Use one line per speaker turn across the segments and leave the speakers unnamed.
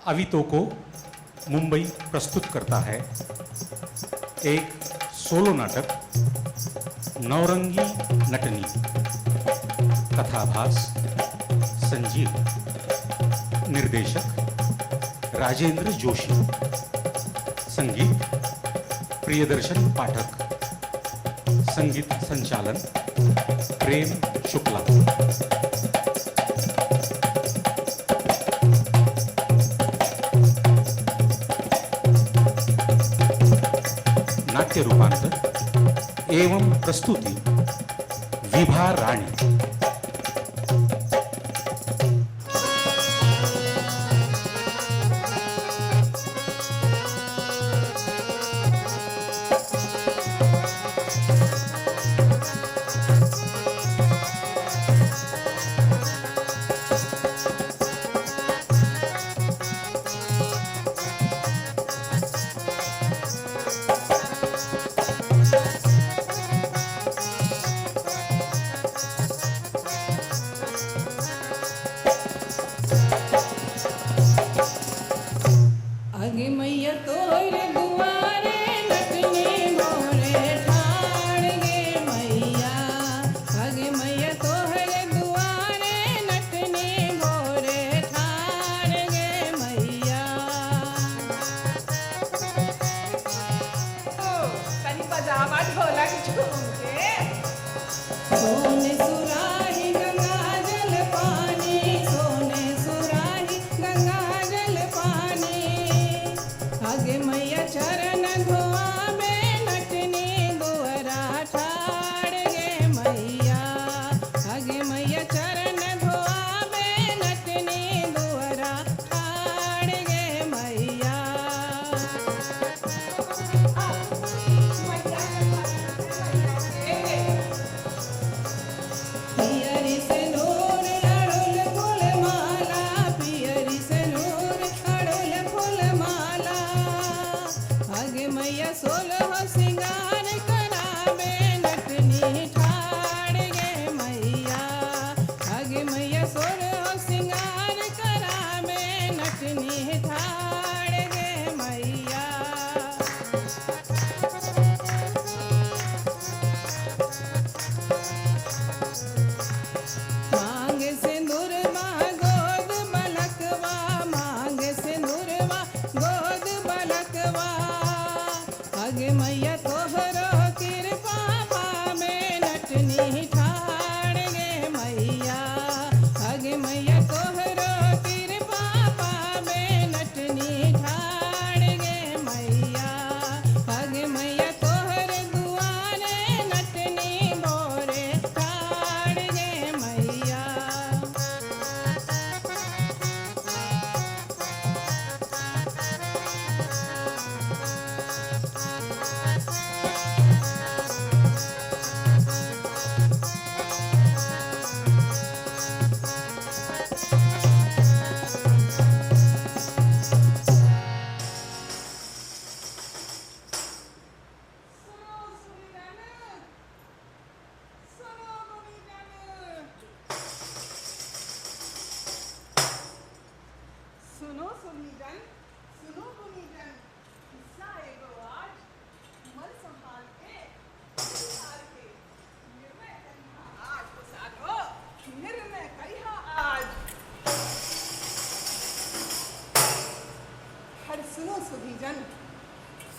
अवितो को मुंबई प्रस्तुत करता है एक सोलो नाटक नौरंगी नटनी। कथाभास संजीव, निर्देशक राजेंद्र जोशी, संगीत प्रियदर्शन पाठक, संगीत संचालन प्रेम शुक्ला। नाट्य रूपांतर एवं प्रस्तुति विभा राणी।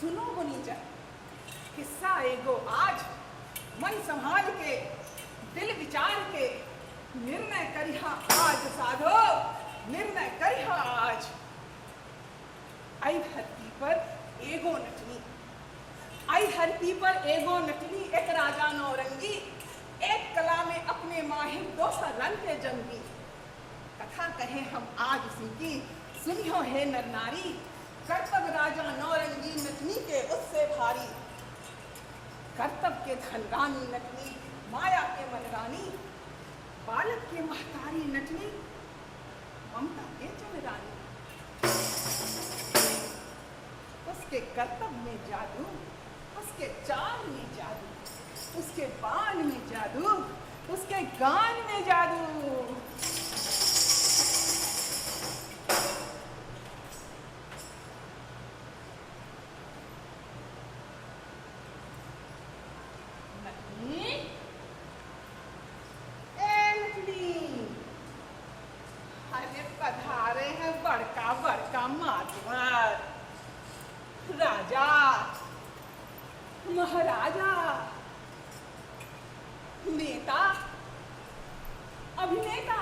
सुनो गुनीजन, किस्सा एगो आज मन संभाल के दिल विचार के निर्णय करिहा आज साधो, निर्णय करिहा आज। आई धरती पर एगो नटनी, आई धरती पर एगो नटनी, एक राजा नौरंगी, एक कला में अपने माहिर दोसर रंग के जंगी। कथा कहे हम आज उसी की, सुनियो है नर नारी, कर्तव्य राजा नौरंगी नटनी के उससे भारी। कर्तव्य के धनरानी नटनी, माया के मनरानी, बालक के महतारी नटनी, ममता के जनरानी। उसके कर्तव्य में जादू, उसके चाल में जादू, उसके बाण में जादू, उसके गान में जादू। पधारे हैं बड़का बड़का मातवर, राजा महाराजा, नेता अभिनेता,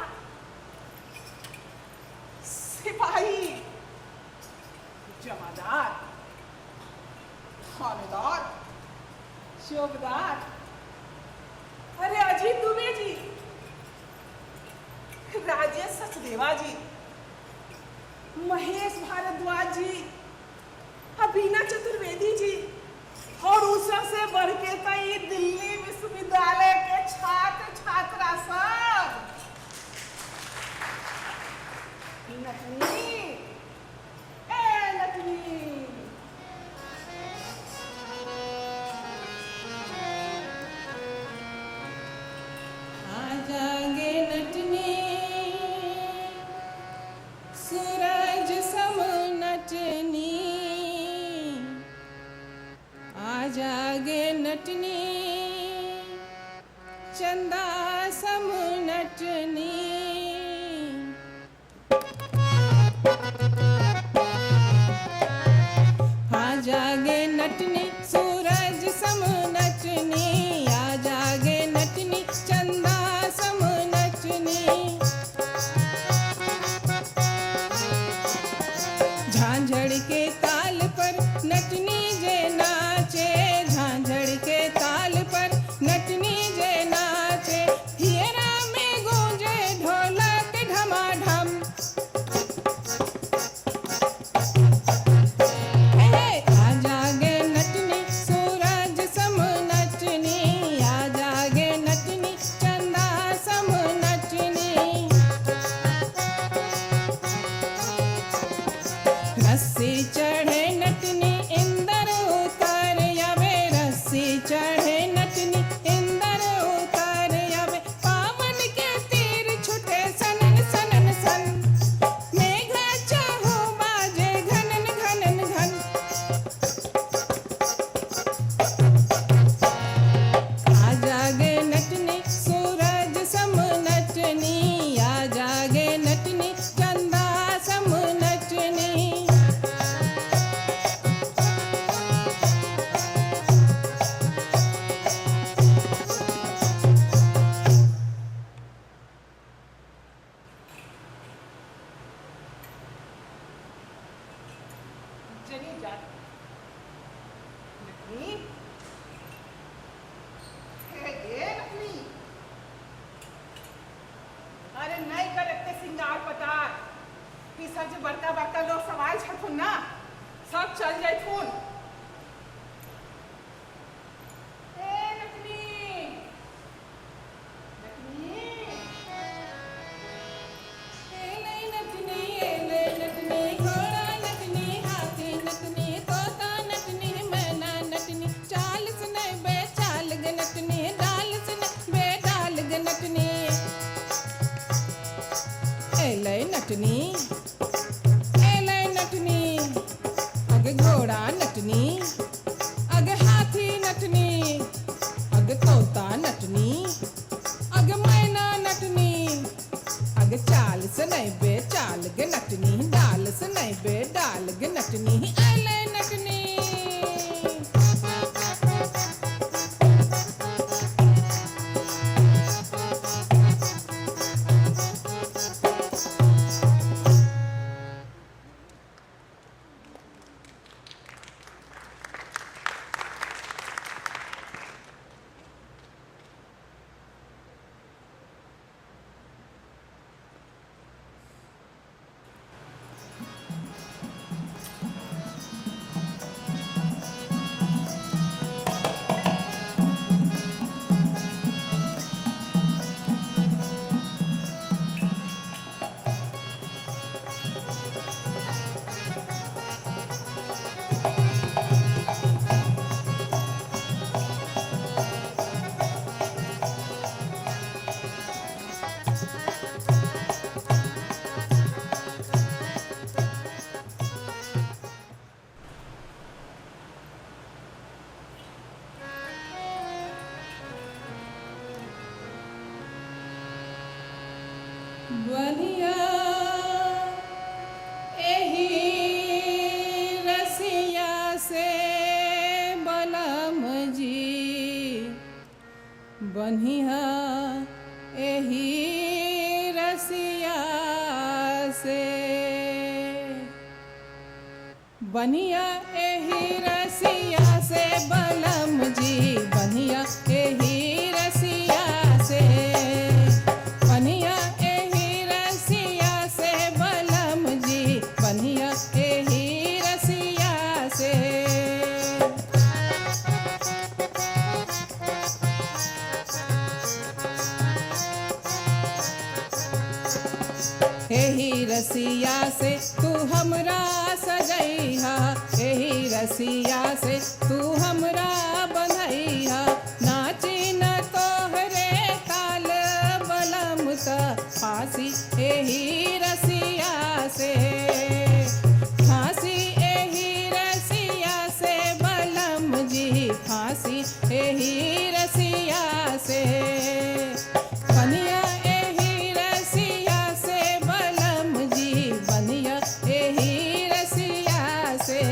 सिपाही, जमादार, थानेदार, चौकीदार, अरे अजीत दुबे जी, राजेश सचदेवा जी, महेश भारद्वाज जी, अबीना चतुर्वेदी जी, और उससे बढ़ के कई दिल्ली विश्वविद्यालय के छात्र छात्रा सब। नटनी, ए नटनी,
आजागे नटनी, सूरज सम नटनी, आजागे नटनी, चंदा सम नटनी। आजागे नटनी, सूरज सम नटनी, आजागे नटनी, चंदा सम नटनी। झांझड़ के ताल पर नटनी जे नाचे, झांझड़ के ताल पर नटनी जे नाचे, हियरा में गूंजे ढोलक ढमाढम। आजागे नटनी, सूरज सम नटनी, आजागे नटनी, चंदा सम नटनी। रस्सी चढ़े नटनी, इंदर उतार आवे, रस्सी चढ़े नटनी, इंदर उतार आवे, पावन के तीर छुटे सनन सनन सन, मेघा चाहो बाजे घनन घनन घन। आजागे नटनी, सूरज सम नटनी, आजागे नटनी, चंदा सम नटनी।
चलिए जा। नटनी, हे नटनी, अरे नहीं करते सिंगार पतार, कि सब जो बड़का बड़का लोग सवाल छथुन ना, सब चल जाथुन। ए नटनी, नटनी,
एले नटनी, एले नटनी, घोड़ा नटनी, हाथी नटनी, तोता नटनी, मैना नटनी, चाल सुने बेचाल गे नटनी, डाल सुने बेडाल गे नटनी। एले नटनी, एले नटनी, अगे घोड़ा नटनी, अगे हाथी नटनी, अगे तोता नटनी, अगे मैना नटनी, अगे चाल से नहीं बे चाल गे नटनी, डाल से नहीं बे डाल गे नटनी। एले नटनी, बनिया एही रसिया से, बनिया एही रसिया से बलम जी, बनिया एही रसिया से, बनिया एही रसिया से बलम जी, बनिया एही रसिया से। एही रसिया से तू हमरा सजैहा, एही रसिया से तू हमरा बंधैहा, नाची न तोहरे ताल बलम त फांसी एही रसिया से, फांसी एही रसिया से बलम जी, फांसी एही रसिया से, बनिया एही रसिया से बलम जी, बनिया एही रसिया से।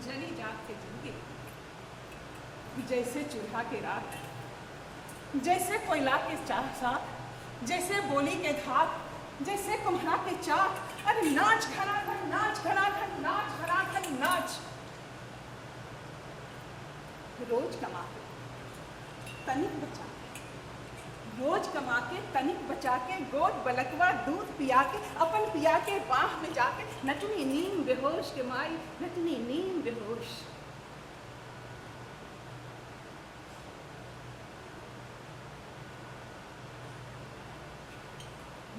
जली जाग के जिंदगी जैसे चूल्हा के राख, जैसे कोयला के साथ, जैसे बोली के धाक, जैसे कुम्हारा के चाक। अरे नाच खनाखन, नाच खनाखन, नाच खनाखन, नाच। रोज कमा के तनिक बचा के, रोज कमा के तनिक बचा के, गोद बलकवा दूध पिया के, अपन पिया के बाह में जाके, नटनी नीम बेहोश के माई, नटनी नीम बेहोश।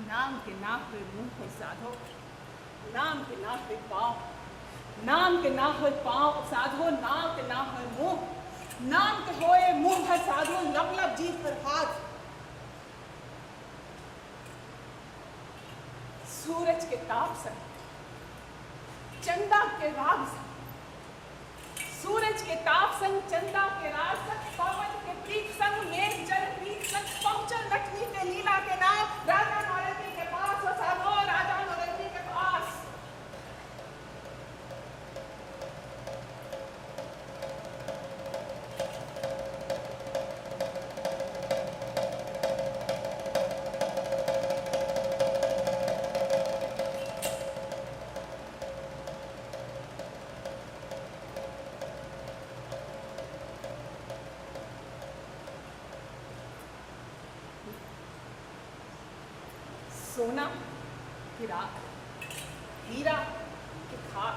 नाम के ना हुए मुंह हो साधो, नाम के ना हुए पाँव, नाम के ना हुए पाँव साधो, नाम के ना हुए मुंह, नाम के होए मुंह भर साधो, लब लब जीभ पर हाथ। सूरज के ताप संग, चंदा के राग संग, सूरज के ताप संग, चंदा के राग संग, पवन के प्रीत संग, मेघ जल प्रीत संग, पहुंचल लक्ष्मी के लीला के नाम, राजा नौरंगी के पास हो साधो, राजा नौरंगी के पास। सोना की राख, हीरा की खाक,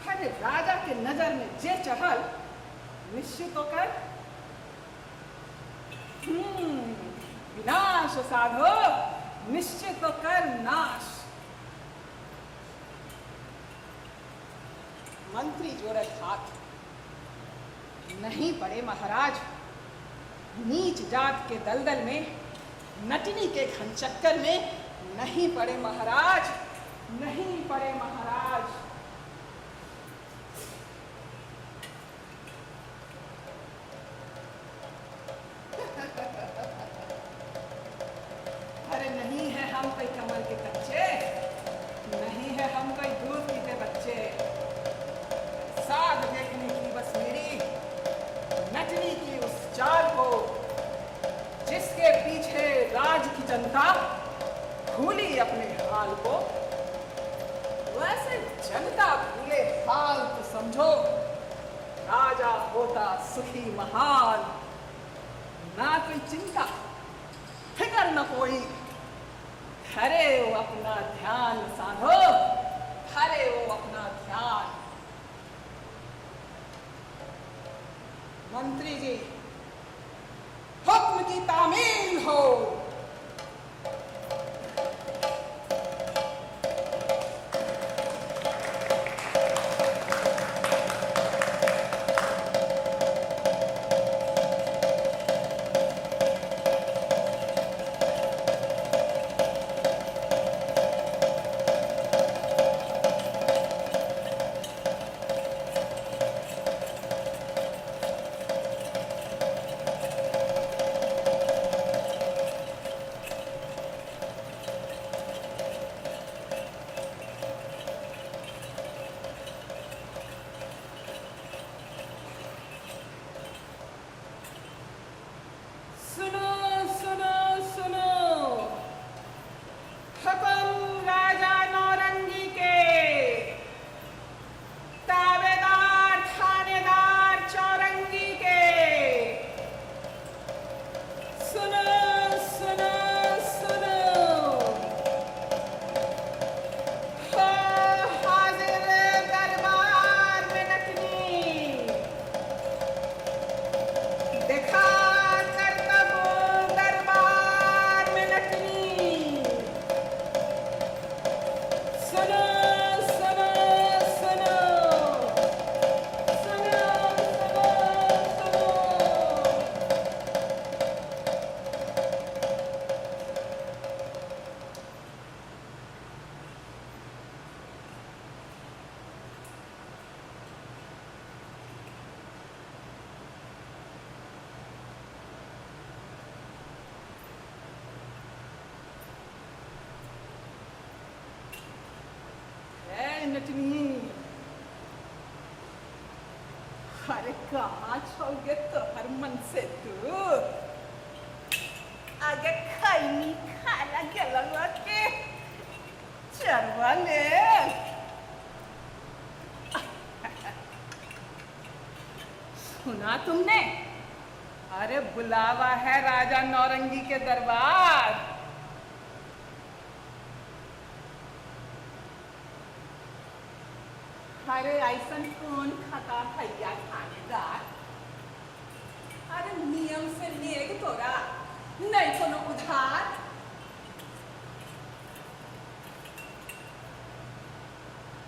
हर राजा के नजर में जे चढ़ल, निश्चित होकर विनाश साधो, निश्चित होकर नाश। मंत्री जोड़े हाथ, नहीं पड़े महाराज नीच जात के दलदल में, नटनी के घन चक्कर में, नहीं पड़े महाराज, नहीं पड़े महाराज। अरे नहीं है हम कोई कमल के कच्चे, नहीं है हम कोई दूध पीते बच्चे, साग देखने की बस मेरी नटनी की उस चाल को, जिसके पीछे राज की जनता भूली अपने हाल को, वैसे जनता भूले हाल तो समझो, राजा होता सुखी महान। ना कोई चिंता, फिकर न कोई, हरे वो अपना ध्यान साधो, हरे वो अपना ध्यान। मंत्री जी, हुक्म की तामील हो। नटनी। अरे कहाँ छोगे तो हर मन से दूर। आगे खैनी खाला गेला के चरवा ले। सुना तुमने? अरे बुलावा है राजा नौरंगी के दरबार। अरे ऐसन कौन खाता भैया खानेदार? अरे नियम से लेग तोरा नहीं कोनो उधार।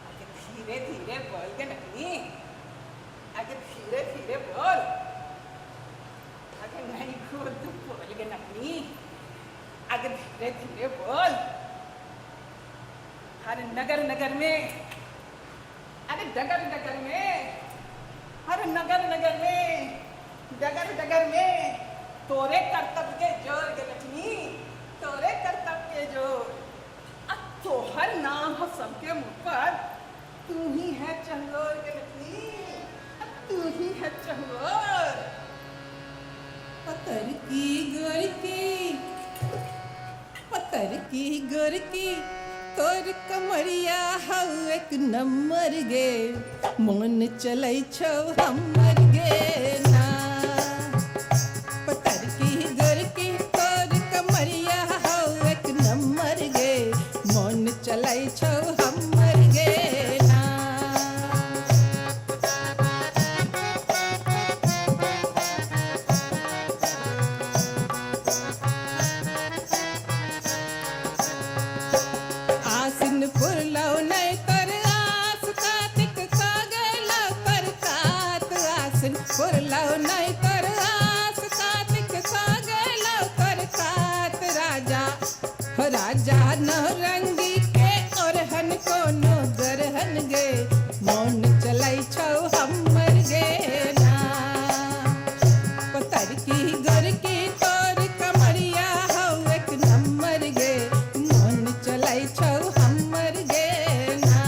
अरे धीरे धीरे बोल के नकली। अरे धीरे धीरे बोल। अरे नहीं खोल तू बोल के नकली। अरे धीरे धीरे बोल। अरे नगर नगर में, अरे डगर डगर में, अरे नगर नगर में, डगर डगर में तोरे कर्तव्य के जोर के लक्ष्मी, तोरे कर्तव्य के जोर। अब तोहर नाम हो सबके मुख पर। तू ही है चंगोर के लक्ष्मी, तू ही है चंगोर।
पत्थर की गोर की, पत्थर की गोर की, तोर कमरिया हौ एक नंबर गे, मन चलै छौ हमर गे ना। पत्थर की गोर की, तोर कमरिया हौ एक नंबर गे, मन चलै छौ हमर गे ना। आसिन फुरलौ नहीं कर आस कातिक कागेला कर कात। आसिन फुरलौ नहीं कर आस कातिक कागेला कर कात। राजा राजा नौरंगी के ओरहन कोनो गरहन गे, मौन चलै छौ हमर गे ना। पत्थर की गोर की, तोर कमरिया हौ एक नंबर गे, मन चलै छौ हमर गे ना।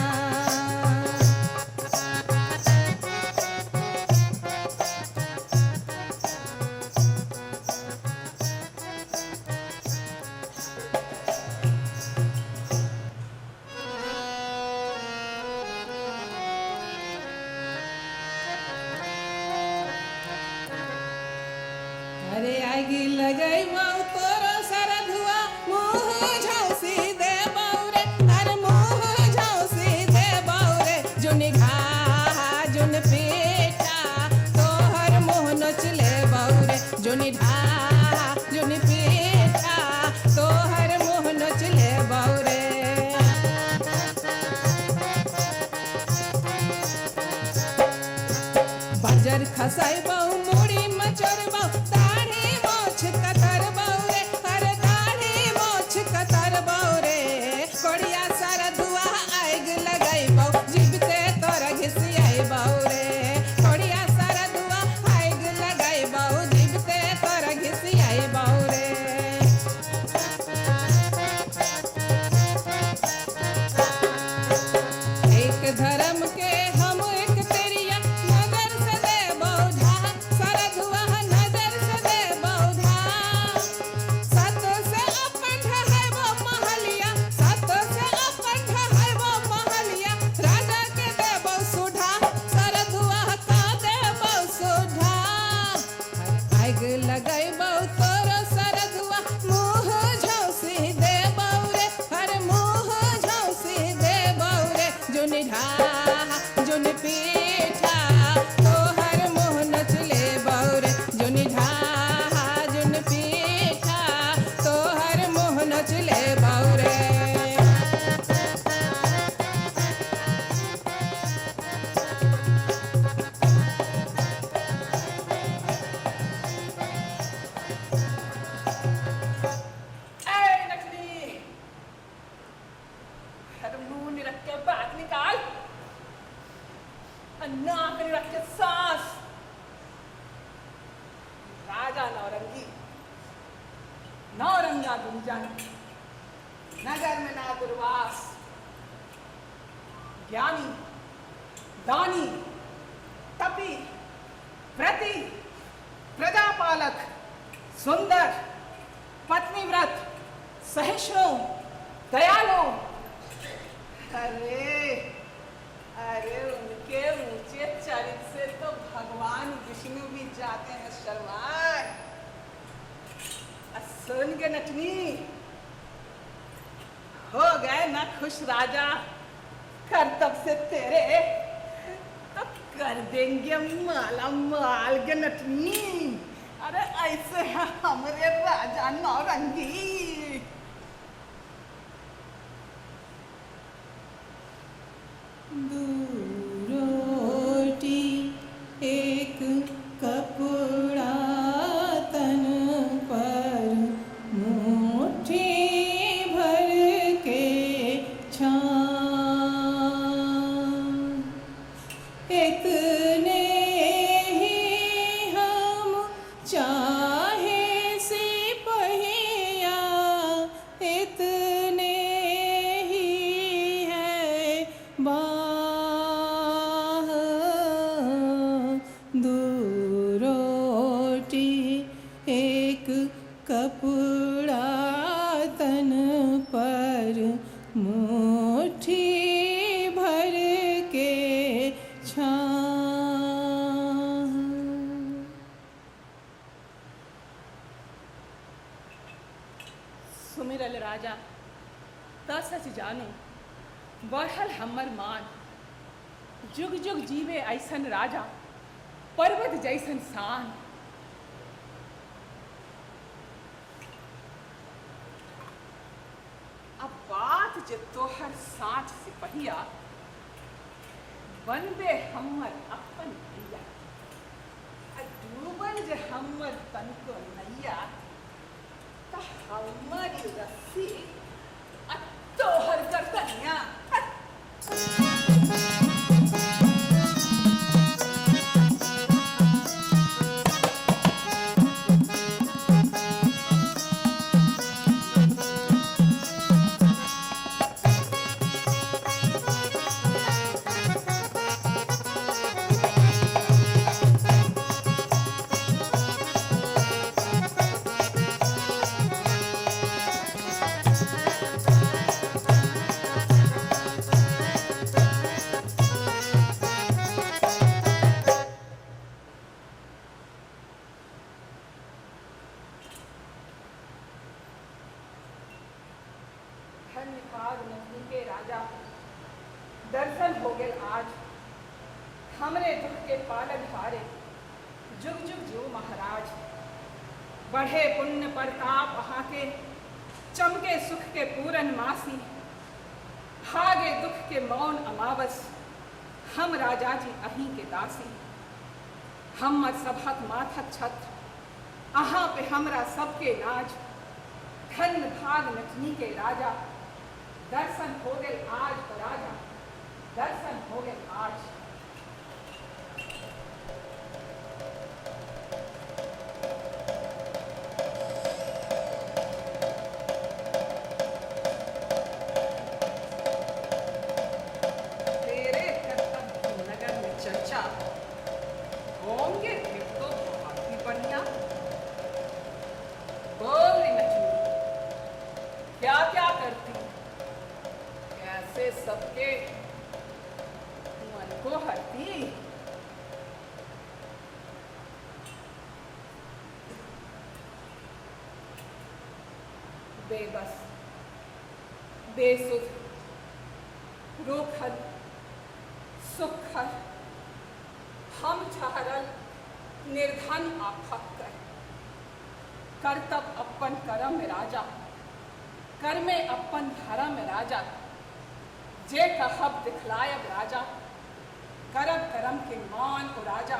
अरे आगी लगई माऊ तोरो सरधुआ, मुँह झौसी दे बौरे। अरे मुँह झौसी दे बौरे, जुन घा जुन पीटा, तोहर मुँह नोचले बौरे। जुन ढा जुन पीटा, तोहर मुँह नोचले बौरे। बाजार खसाई बहु मुड़ी मचोर बहु, दाढ़ी मोछ कतर बौरे। अरे दाढ़ी मोछ कतर बौरे, कोड़िया सारा धुआ आग लगाई बहु, जीबते तोरा घिसियाई बौरे। कोड़िया सारा धुआ आग लगाई बहु, जीबते तोरा घिसियाई बौरे। एक धर्म के हम एक तेरिया, नजर से दे बौधा। सारा धुआ नजर से दे बौधा। सत से अपन है वो महलिया, सत से अपन है वो महलिया। राजा के दे बौ सुधा, सारा धुआ का दे बौ सुधा। आग लगाई बौ तोरो सारा धुआ, मुँह झौसी दे बौरे। अरे मुँह झौसी दे बौरे, जुन ढा जुन पीठा, तोहर मुँह नचले बौरे। जुन ढा जुन पीठा, तोहर मुँह नचले बौरे।
ऐ नकली, अरे मुंह नहीं रख के बात निकाल, और नाक नहीं रख के सांस। राजा नौरंगी, नौरंगा गुंजन, नगर में ना दुर्वास, ज्ञानी, दानी, तपी, व्रती, प्रजापालक, सुंदर, पत्नीव्रत, सहिष्णु, दयालु। अरे अरे उनके ऊंचे चरित्र से तो भगवान विष्णु भी जाते हैं शर्माए। सुन के नटनी, हो गए ना खुश राजा करतब से तेरे, तो कर देंगे माला माल के नटनी। अरे ऐसे है हमारे राजा नौरंगी।
रोटी एक कपड़ा तन पर मुट्ठी भर के छान, इतने ही हम चाहे सिपहिया, इतने ही है दो रोटी एक कपड़ा तन पर मुट्ठी भर के छान।
सुमिरल राजा त सच जानो बढ़ल हमर मान, जुग जुग जीवे ऐसन राजा पर्वत जैसन शान। अब बात जे तोहर साथ सिपहिया, बनबे हमर अपन भैया, डूबल जे हमर तन को नैया, त हमर रस्सी आ तोहर गर्दनिया। धन्यवाद नगरी के राजा, दर्शन हो गए आज हमरे दुख के पालन हारे, जुग जुग जो महाराज। बढ़े पुण्य प्रताप अहाँ के, चमके सुख के पूरन मासी, भागे दुख के मौन अमावस, हम राजा जी अहीं के दासी। हमर सभक माथक छत्र, अहाँ पे हमरा सबके नाज, धन्य भाग नटनी के राजा। दर्शन हो गए आज तो राजा, दर्शन हो गए आज। तेरे कर्तव्य नगर में चर्चा होंगे फिर तो बहुत ही बढ़िया। बोल नटनी, क्या क्या करती, कैसे सबके मन को हरती। बेबस, बेसुध, रोखल, सुखल, हम ठहरल निर्धन आफत कर। करतब अपन करम में राजा, कर में अपन धर्म में राजा। जे कहब दिखलायब राजा, करब करम के मान को राजा।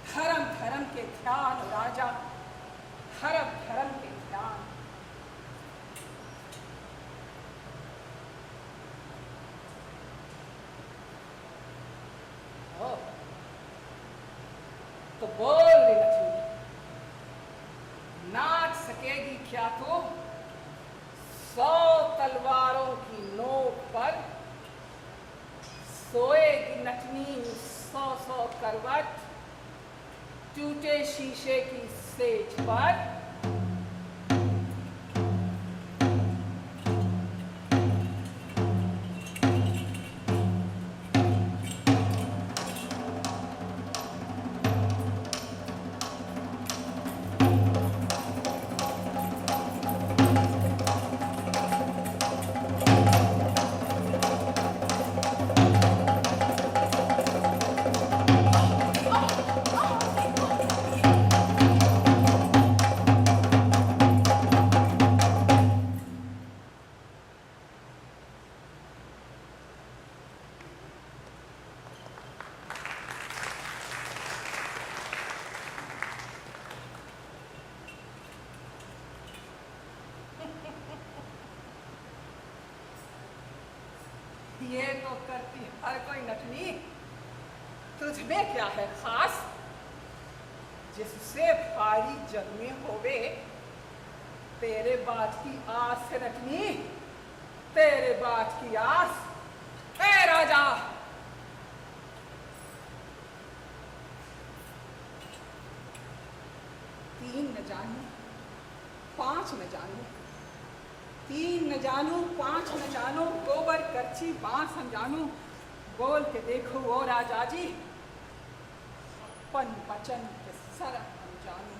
धर्म धर्म के ध्यान राजा, धर्म धर्म के ध्यान। ओ, तो बोल रे लक्ष्मी, नाच सकेगी क्या तू 100 तलवारों की नोक पर? सोएगी नटनी 100 करवट, टूटे शीशे की सेज पर। ये तो करती हर कोई नटनी, तुझमें क्या है खास, जिससे भारी जन्मे होवे तेरे बात की आस है नटनी, तेरे बात की आस। ए राजा, तीन न जानू, पांच न जानू, तीन न जानू, पांच न जानू, गोबर करछी बांस न जानू, बोल के देखो ओ राजा जी, अपन वचन के सरह न जानू।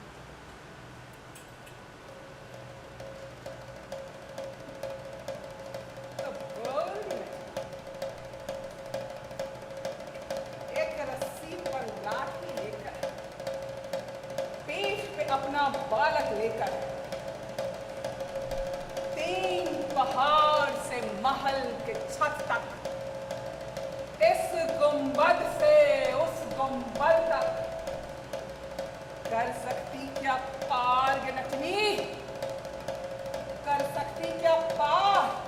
तो बोल एक रस्सी पर लाठी लेकर, पीठ पे अपना बालक लेकर, पहाड़ से महल के छत तक, इस गुंबद से उस गुंबद तक, कर सकती क्या पार ये नटनी, कर सकती क्या पार।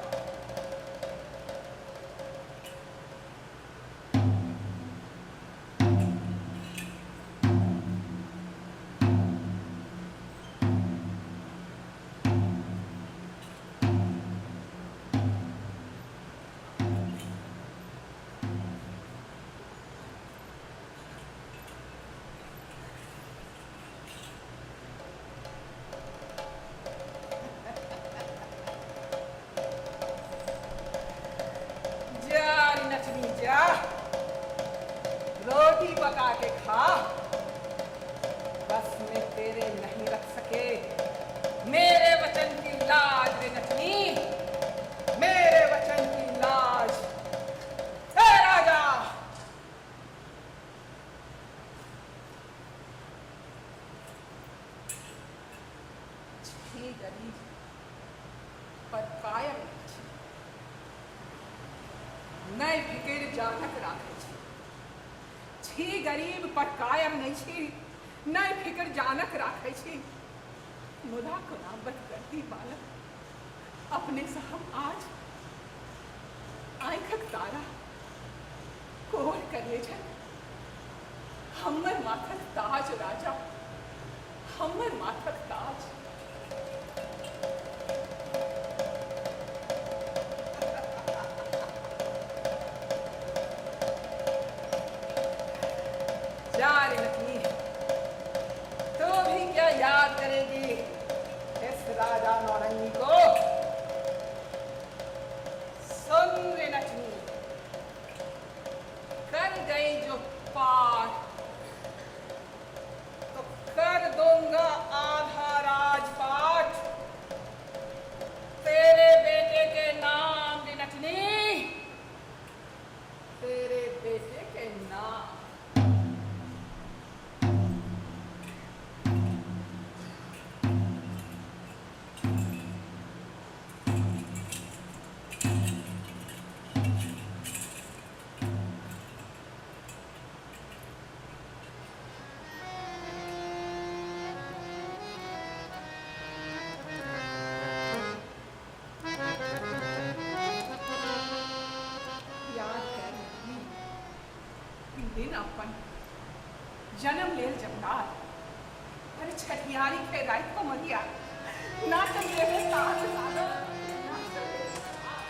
रोटी पका के खा, बस में तेरे नहीं रख सके मेरे वचन की लाज रे नटनी, मेरे वचन की लाज। हे राजा, छी गरीब पर कायम नए फिकिर जानक राखे छी, छी गरीब पर कायम नहीं छी, नए फिकिर जानक राखे छी। मुदा कुनाबत करती बालक अपने से हम आज आंखक तारा कोर करे छन, हमर माथक ताज राजा, हमर माथक ताज। जारी नटनी, तू भी क्या याद करेगी इस राजा नौरंगी को। सुन रे नटनी, कर गई जो पार तो कर दूंगा आधा राजपाट तेरे बेटे के नाम रे नटनी, तेरे बेटे के नाम। दिन अपन जन्म लेल जमदार, अरे छठियारी के रात को मरिया नाटक लेवे ताज सादा, नाटक लेवे ताज।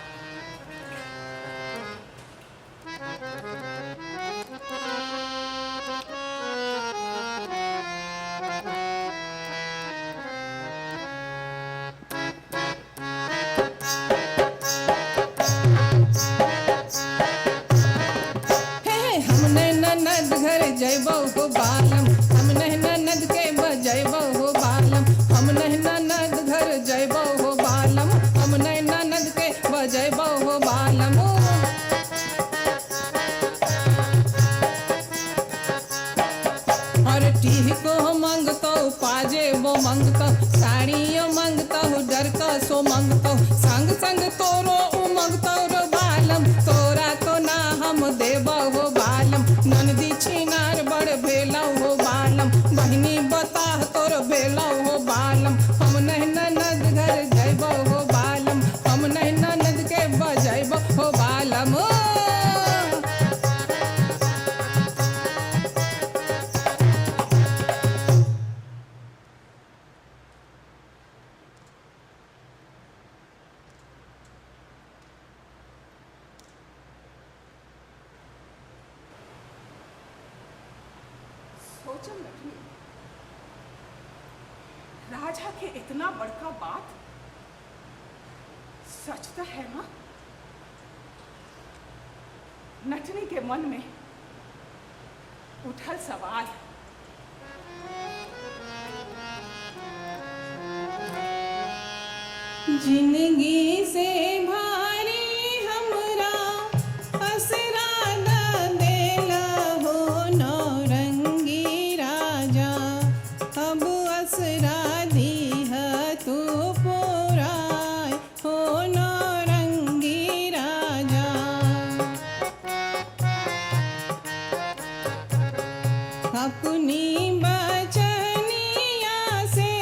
हे हमने ननद घर जैबो हो बालम, हमने ननद के बजैबो हो बालम, हमने ननद घर जैबो हो बालम, हमने ननद के बजैबो हो बालम। और टीह को मंगतो पाजे वो मंगतो, साड़ियों मंगतो डर का सो मंगतो, संग संग तोरो उमंगतो रो बालम, तोरा तो ना हम देबो हो बालम, ननदी छिनार बड़ भेलौ हो बालम, बहिनी बता तोर भेलौ हो बालम, हम नहीं ननद घर जैबो हो बालम, हम नहीं ननद के बजैबो हो बालम।
सोचम लखनी, राजा के इतना बड़का बात सच तो है ना। नटनी के मन में उठल सवाल,
जिंदगी से भारी हमरा असरा द देला हो नौरंगी राजा, अब असरा दीह तू पुराय हो नौरंगी राजा। अपनी बचनिया से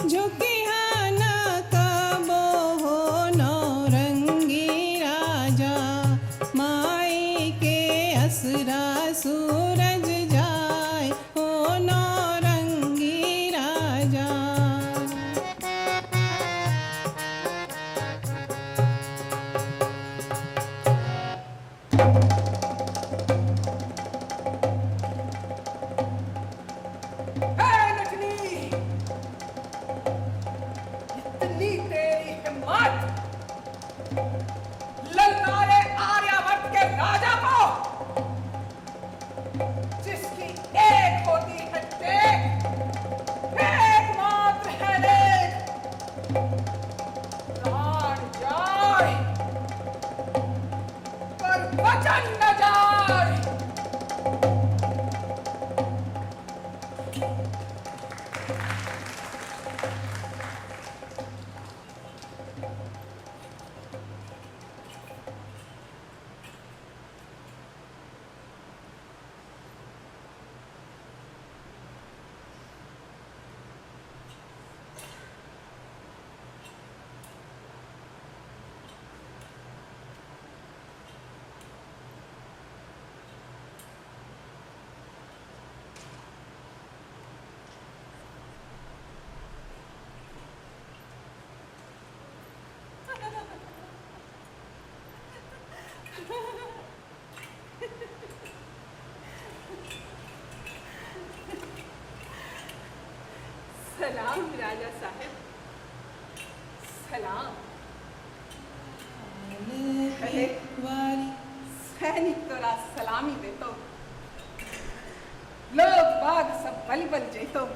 झुकिहा न कबो हो नौरंगी राजा, माई के असरा सूरज जाय हो नौरंगी राजा।
हे नटनी, इतनी तेरी हिम्मत, ललकारे आर्यावर्त के राजा को, जिसकी एक होती है टेक, एकमात्र है लेख, प्राण जाए पर वचन न जाए। सलाम राजा साहब, सलाम। कहे सैनिक तोरा सलामी देतो, लोग बाग सब बल बल जेतो,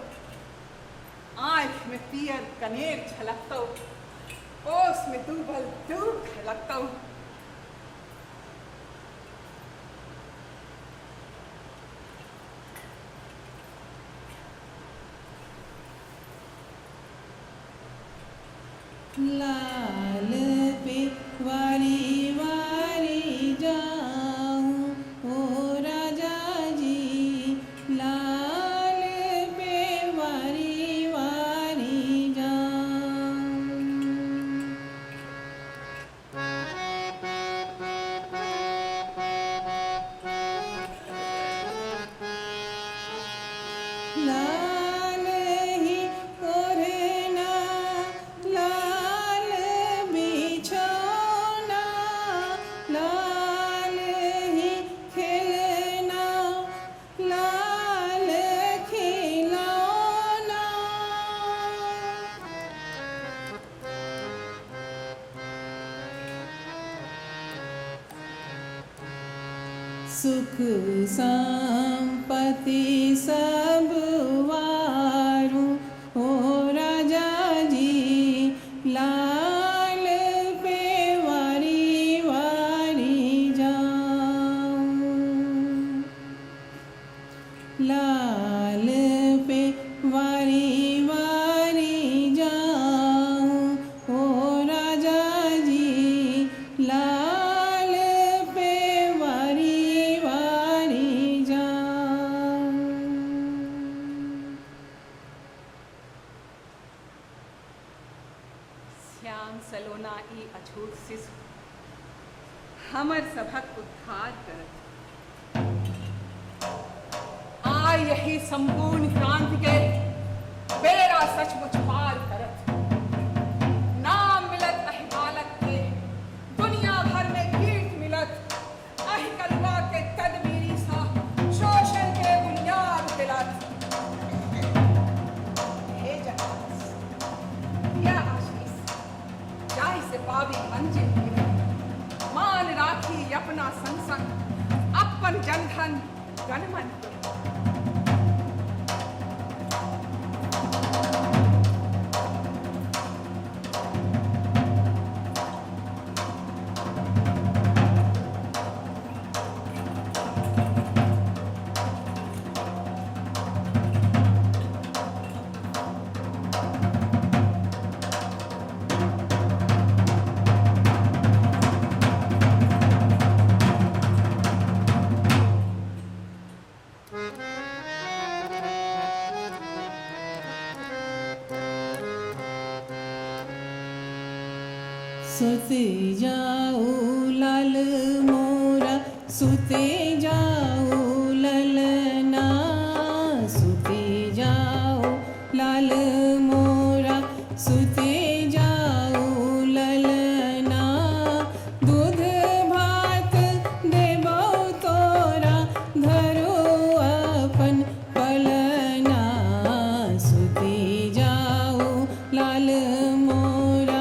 आँख में पियर कनेर झलकतो, ओस में दूबल दूब झलकतो।
लाल पे वारी वारी जाऊं ओ राजा जी, लाल पे वारी वारी जाऊं। लाल ही ओढ़ना लाल सुख संपत्ति सब वारू हो राजा जी लाल पे वारी वारी जाऊं लाल पे वारी वारी जाऊं ओ राजा जी लाल पे वारी वारी जाऊं।
श्याम सलोना ई अछूत शिशु हमर सभक उद्धार करत आ यही संपूर्ण क्रांति के बेरा सचमुच पार करत नाम मिलत अहि बालक के दुनिया भर में कीट मिलत अहि कलवा के तदबीरी सा शोषण के बुनियाद दिलत हे जगत यह आशीष जाहि से पावी मंजिल मिले मान राखी अपना संग संग अपन जनधन गणमन के
सुते जाओ लाल मोरा सुते जाओ ललना सुते जाओ लाल मोरा सुते जाओ ललना दूध भात देबो तोरा धरो अपन पलना सुते जाओ लाल मोरा।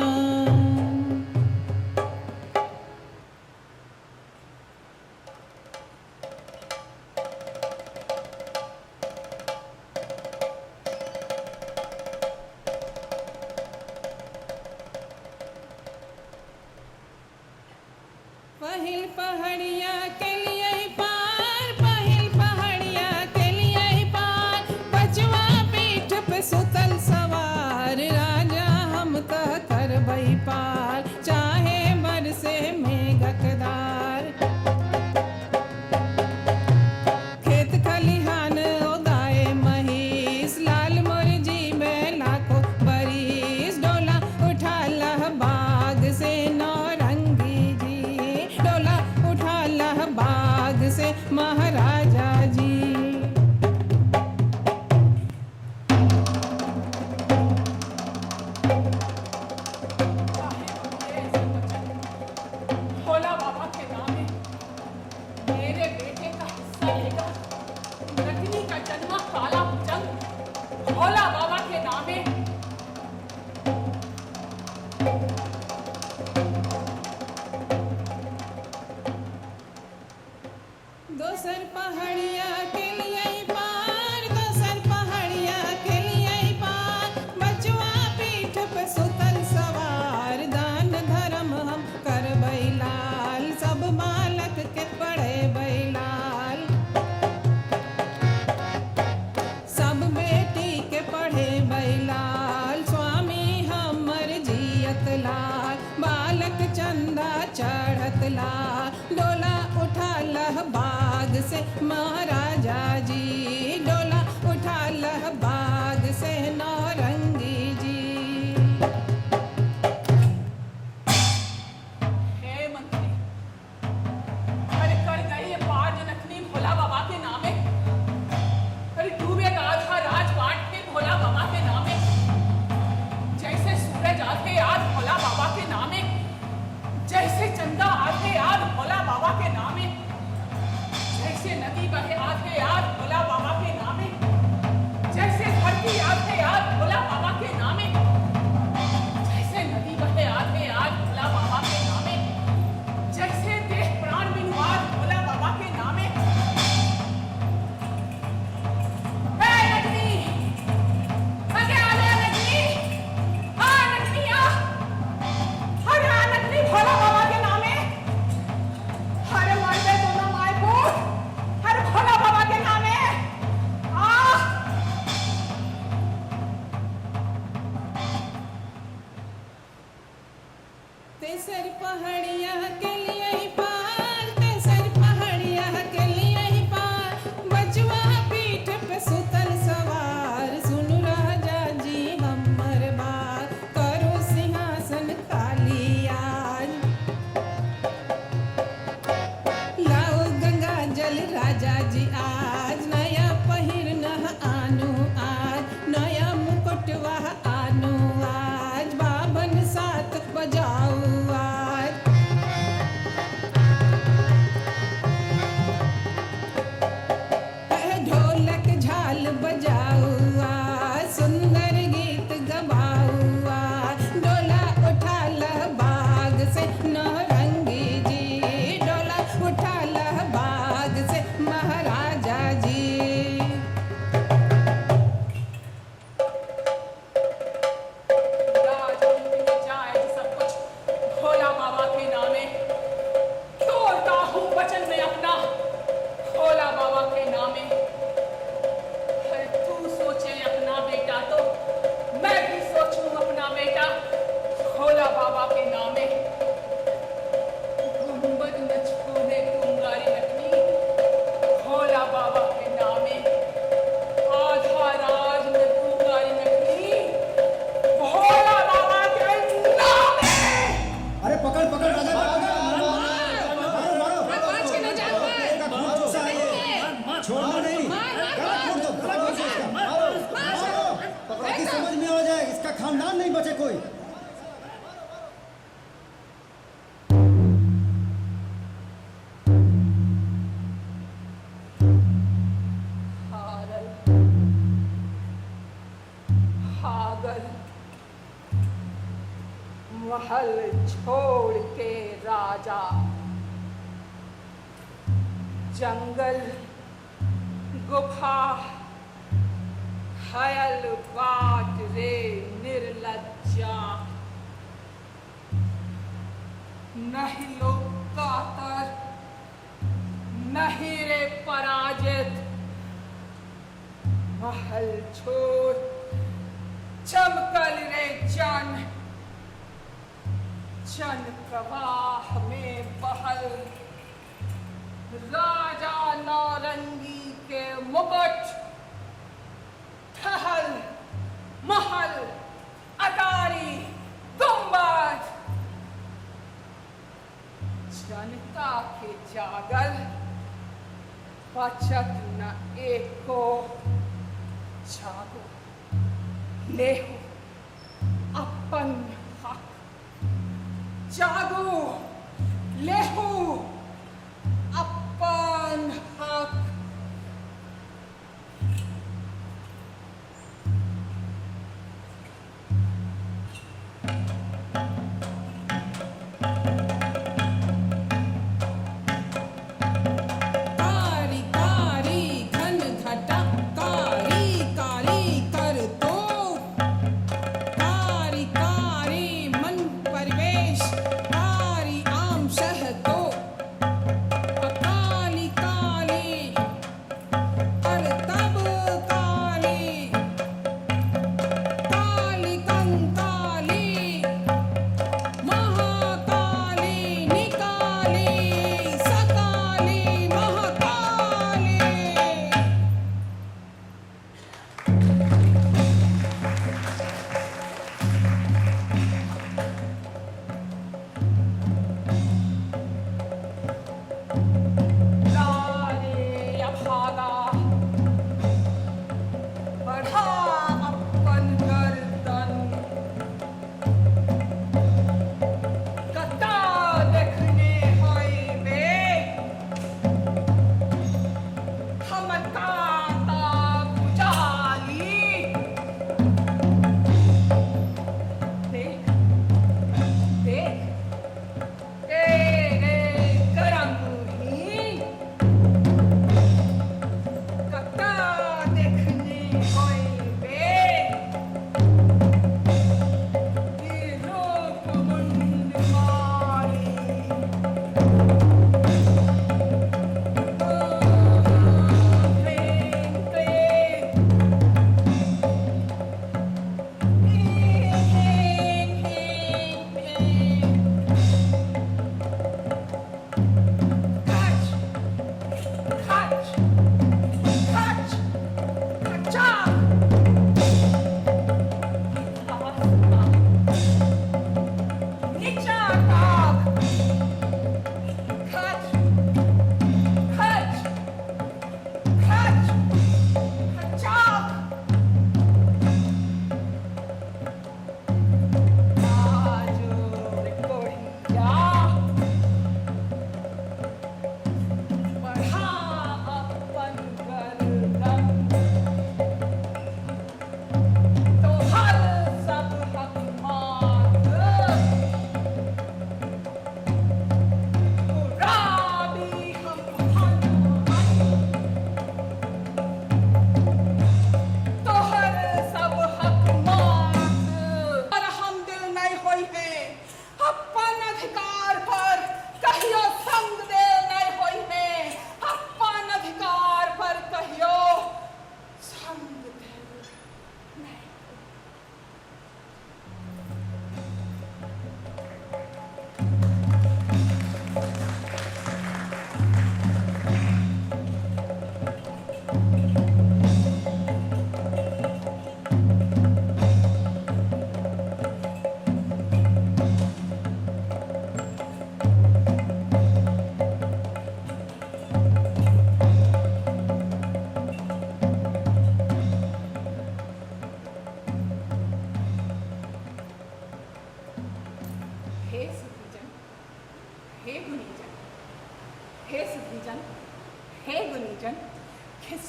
पहिल पहाड़िया के लिए पार पहिल पहाड़िया के लिए पार बचवा पीठ पे सुतल सवार राजा हम त करबई पार चाहे बरसे मेघकदार खेत खलिहान उगाए महीस लाल मुर्जी में लाखों बरीस डोला उठा लह बाग से नौरंगी जी डोला उठा लह बाग से महाराजा जी।
भोला बाबा के नामे मेरे बेटे का हिस्सा लेगा नकली का जन्मा काला जंग भोला बाबा के नामे
दोसर पहाड़िया के लिए पार दोसर पहाड़िया के लिए पार बचवा पीठ पे सुतल सवार दान धर्म हम करबै लाल सब बालक के पढ़े बैलाल सब बेटी के पढ़े बैलाल स्वामी हमर जियत लाल बालक चंदा चढ़त लाल डोला उठा लह बाग से महाराजा जी डोला उठा लह बाग से नौरंगी जी।
हे मंत्री अरे कर गई ये पार जनकनी भोला बाबा के नामे अरे डूबेगा आधा राजपाट के भोला बाबा के नामे जैसे सूरज आधे याद भोला बाबा के नामे जैसे चंदा आधे याद भोला बाबा के नामे जैसे नदी बहे आधे
कैसर पहाड़िया के लिए ही पार, कैसर पहाड़िया के लिए ही पार, बचवा पीठ पे सुतल सवार, सुनु राजा जी हमर बात, करो सिंहासन खाली आज। लाओ गंगा जल राजा जी आज, नया पहिर नह आनु आज, नया मुकुटवा आनु आज, बाबन साथ बजाऊ आज। ढोलक झाल बजाऊ आज, सुंदर गीत गवाऊ आज, डोला उठा लह बाग से नौरंगी जी, डोला उठा लह बाग से महाराजा जी।
राज मिल जाए सब कुछ भोला बाबा के नामे, छोड़ता हूँ वचन में अपना भोला बाबा के नामे। अरे तू सोचे अपना बेटा तो मैं भी सोचूं अपना बेटा भोला बाबा के नामे। गुंबद न छूने कुंगारी लकड़ी भोला बाबा के नामे, आधा राज न कुंगारी लकड़ी भोला बाबा के नामे।
अरे पकड़ पकड़ राजा मारो
बाज के न जा पाए।
इसका खून चूसा है ये। छोड़ना नहीं, गला फोड़ दो, गला फोड़ दो इसका। मारो मारो, पकड़ो कि समझ में आ जाए, इसका खानदान नहीं बचे कोई।
हारल हागल महल छोड़ के राजा, जंगल गुफा खयल बाट रे निर्लज्जा, नहीं लोग कातर नहीं रे पराजित, महल छोड़ चमकल रे जन, जन प्रवाह में बहल, राजा नौरंगी के मुकुट ठहल महल अटारी गुंबद, जनता के जागल बचत न एको, जागो लेहो अपन हक, जागो लेहो अपन हक।
कारी कारी घन घटा, कारी काली कर तो, कारी कारी मन परिवेश, कारी आम शह तो,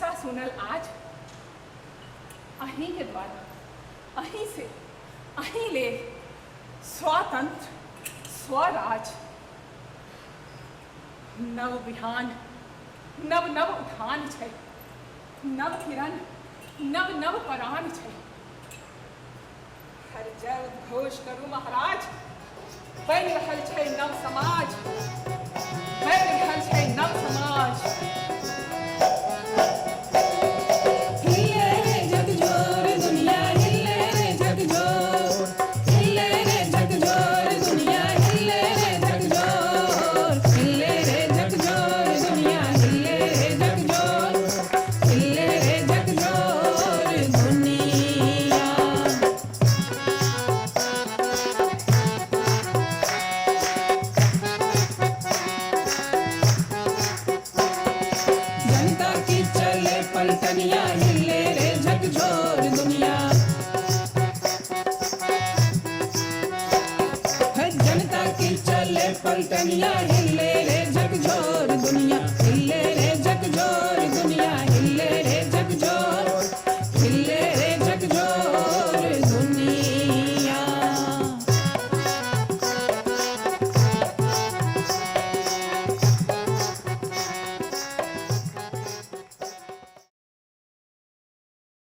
किस्सा सुनल आज अहीं के द्वारा, अहीं से, अहीं ले स्वातंत्र स्वराज, नव बिहान, नव नव उठान छै, नव किरण, नव नव परान छै। हर जय उद्घोष करू महाराज, बनि रहल छै नव समाज, बनि रहल छै नव समाज।
हिले रे झकझोर दुनिया, हिले रे झकझोर, हिले रे झकझोर दुनिया, हिले रे झकझोर, हिले रे झकझोर दुनिया, हिले रे झकझोर, हिले रे झकझोर दुनिया। जनता की चले पलटनिया, हिले रे झकझोर दुनिया। है जनता की चले पलटनिया,